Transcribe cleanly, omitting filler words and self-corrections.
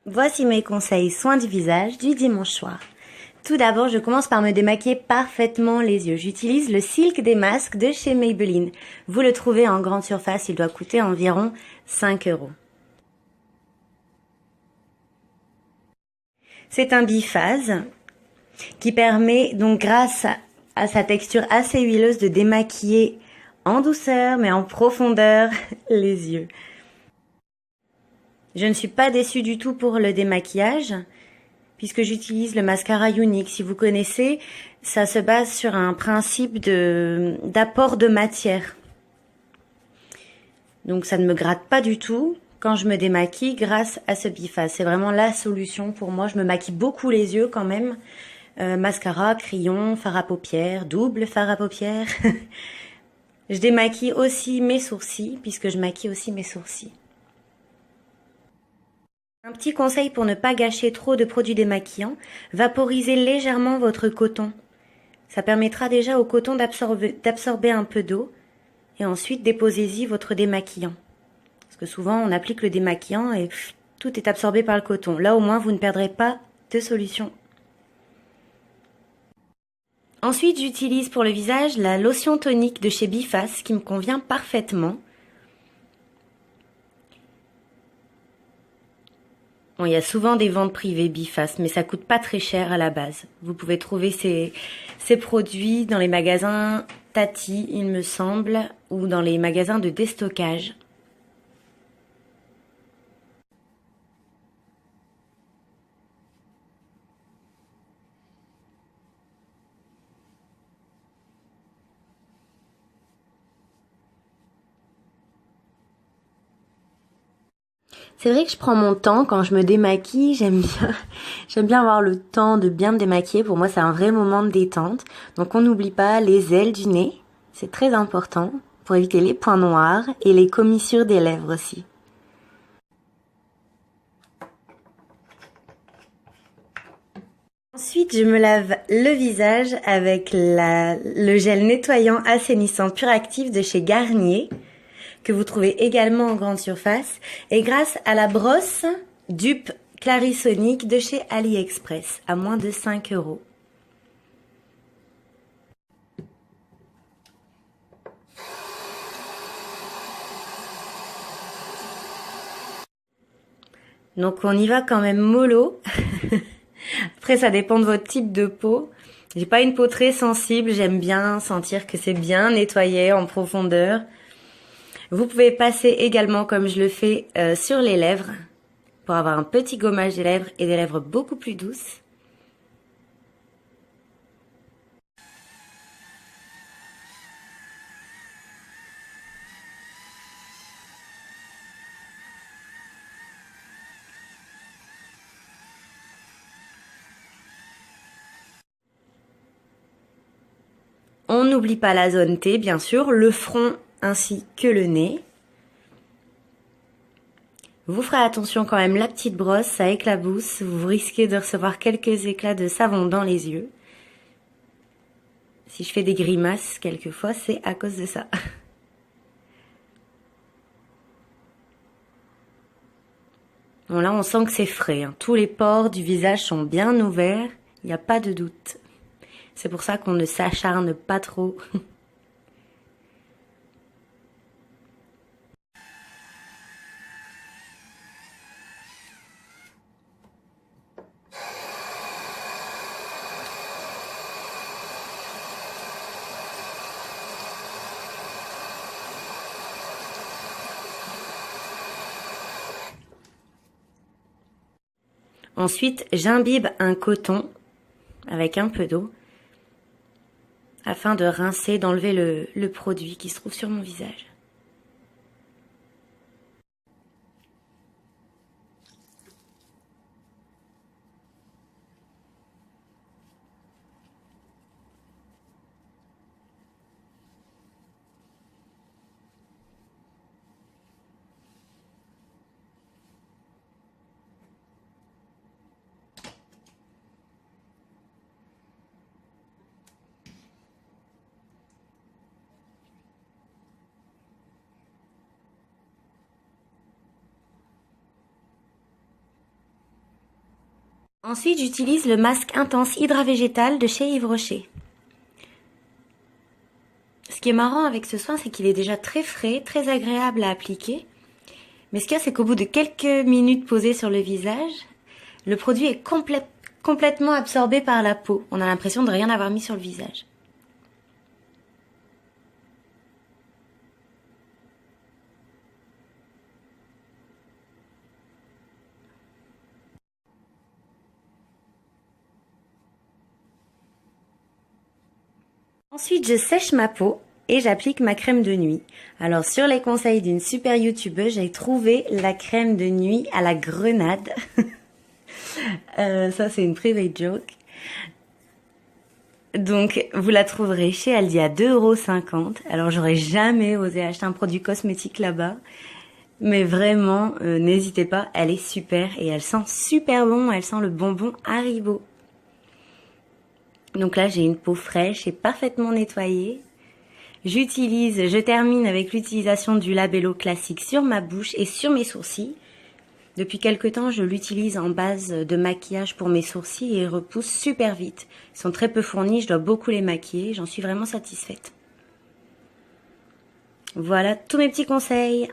Voici mes conseils soins du visage du dimanche soir. Tout d'abord, je commence par me démaquiller parfaitement les yeux. J'utilise le Silk des masques de chez Maybelline. Vous le trouvez en grande surface, il doit coûter environ 5 €. C'est un biphase qui permet donc grâce à sa texture assez huileuse de démaquiller en douceur mais en profondeur les yeux. Je ne suis pas déçue du tout pour le démaquillage puisque j'utilise le mascara Younique. Si vous connaissez, ça se base sur un principe d'apport de matière. Donc ça ne me gratte pas du tout quand je me démaquille grâce à ce biphase. C'est vraiment la solution pour moi. Je me maquille beaucoup les yeux quand même. Mascara, crayon, fard à paupières, double fard à paupières. Je démaquille aussi mes sourcils puisque je maquille aussi mes sourcils. Un petit conseil pour ne pas gâcher trop de produits démaquillants, vaporisez légèrement votre coton. Ça permettra déjà au coton d'absorber un peu d'eau et ensuite déposez-y votre démaquillant. Parce que souvent on applique le démaquillant et tout est absorbé par le coton. Là au moins vous ne perdrez pas de solution. Ensuite j'utilise pour le visage la lotion tonique de chez Biface qui me convient parfaitement. Bon, il y a souvent des ventes privées Biface, mais ça coûte pas très cher à la base. Vous pouvez trouver ces produits dans les magasins Tati, il me semble, ou dans les magasins de déstockage. C'est vrai que je prends mon temps quand je me démaquille, j'aime bien avoir le temps de bien me démaquiller. Pour moi, c'est un vrai moment de détente. Donc on n'oublie pas les ailes du nez, c'est très important pour éviter les points noirs et les commissures des lèvres aussi. Ensuite, je me lave le visage avec le gel nettoyant assainissant pur actif de chez Garnier, que vous trouvez également en grande surface, et grâce à la brosse dupe Clarisonic de chez AliExpress, à moins de 5 €. Donc on y va quand même mollo. Après ça dépend de votre type de peau. J'ai pas une peau très sensible, j'aime bien sentir que c'est bien nettoyé en profondeur. Vous pouvez passer également comme je le fais sur les lèvres pour avoir un petit gommage des lèvres et des lèvres beaucoup plus douces. On n'oublie pas la zone T, bien sûr, le front ainsi que le nez. Vous ferez attention quand même, la petite brosse, ça éclabousse, vous risquez de recevoir quelques éclats de savon dans les yeux. Si je fais des grimaces quelquefois, c'est à cause de ça. Bon là, on sent que c'est frais, hein. Tous les pores du visage sont bien ouverts, il n'y a pas de doute. C'est pour ça qu'on ne s'acharne pas trop. Ensuite, j'imbibe un coton avec un peu d'eau afin de rincer, d'enlever le produit qui se trouve sur mon visage. Ensuite, j'utilise le masque intense Hydra Végétal de chez Yves Rocher. Ce qui est marrant avec ce soin, c'est qu'il est déjà très frais, très agréable à appliquer. Mais ce qu'il y a, c'est qu'au bout de quelques minutes posées sur le visage, le produit est complètement absorbé par la peau. On a l'impression de rien avoir mis sur le visage. Ensuite, je sèche ma peau et j'applique ma crème de nuit. Alors, sur les conseils d'une super youtubeuse, j'ai trouvé la crème de nuit à la grenade. Ça, c'est une private joke. Donc, vous la trouverez chez Aldi à 2,50 €. Alors, j'aurais jamais osé acheter un produit cosmétique là-bas. Mais vraiment, n'hésitez pas, elle est super et elle sent super bon, elle sent le bonbon Haribo. Donc là, j'ai une peau fraîche et parfaitement nettoyée. Je termine avec l'utilisation du Labello classique sur ma bouche et sur mes sourcils. Depuis quelque temps, je l'utilise en base de maquillage pour mes sourcils et ils repoussent super vite. Ils sont très peu fournis, je dois beaucoup les maquiller, j'en suis vraiment satisfaite. Voilà tous mes petits conseils.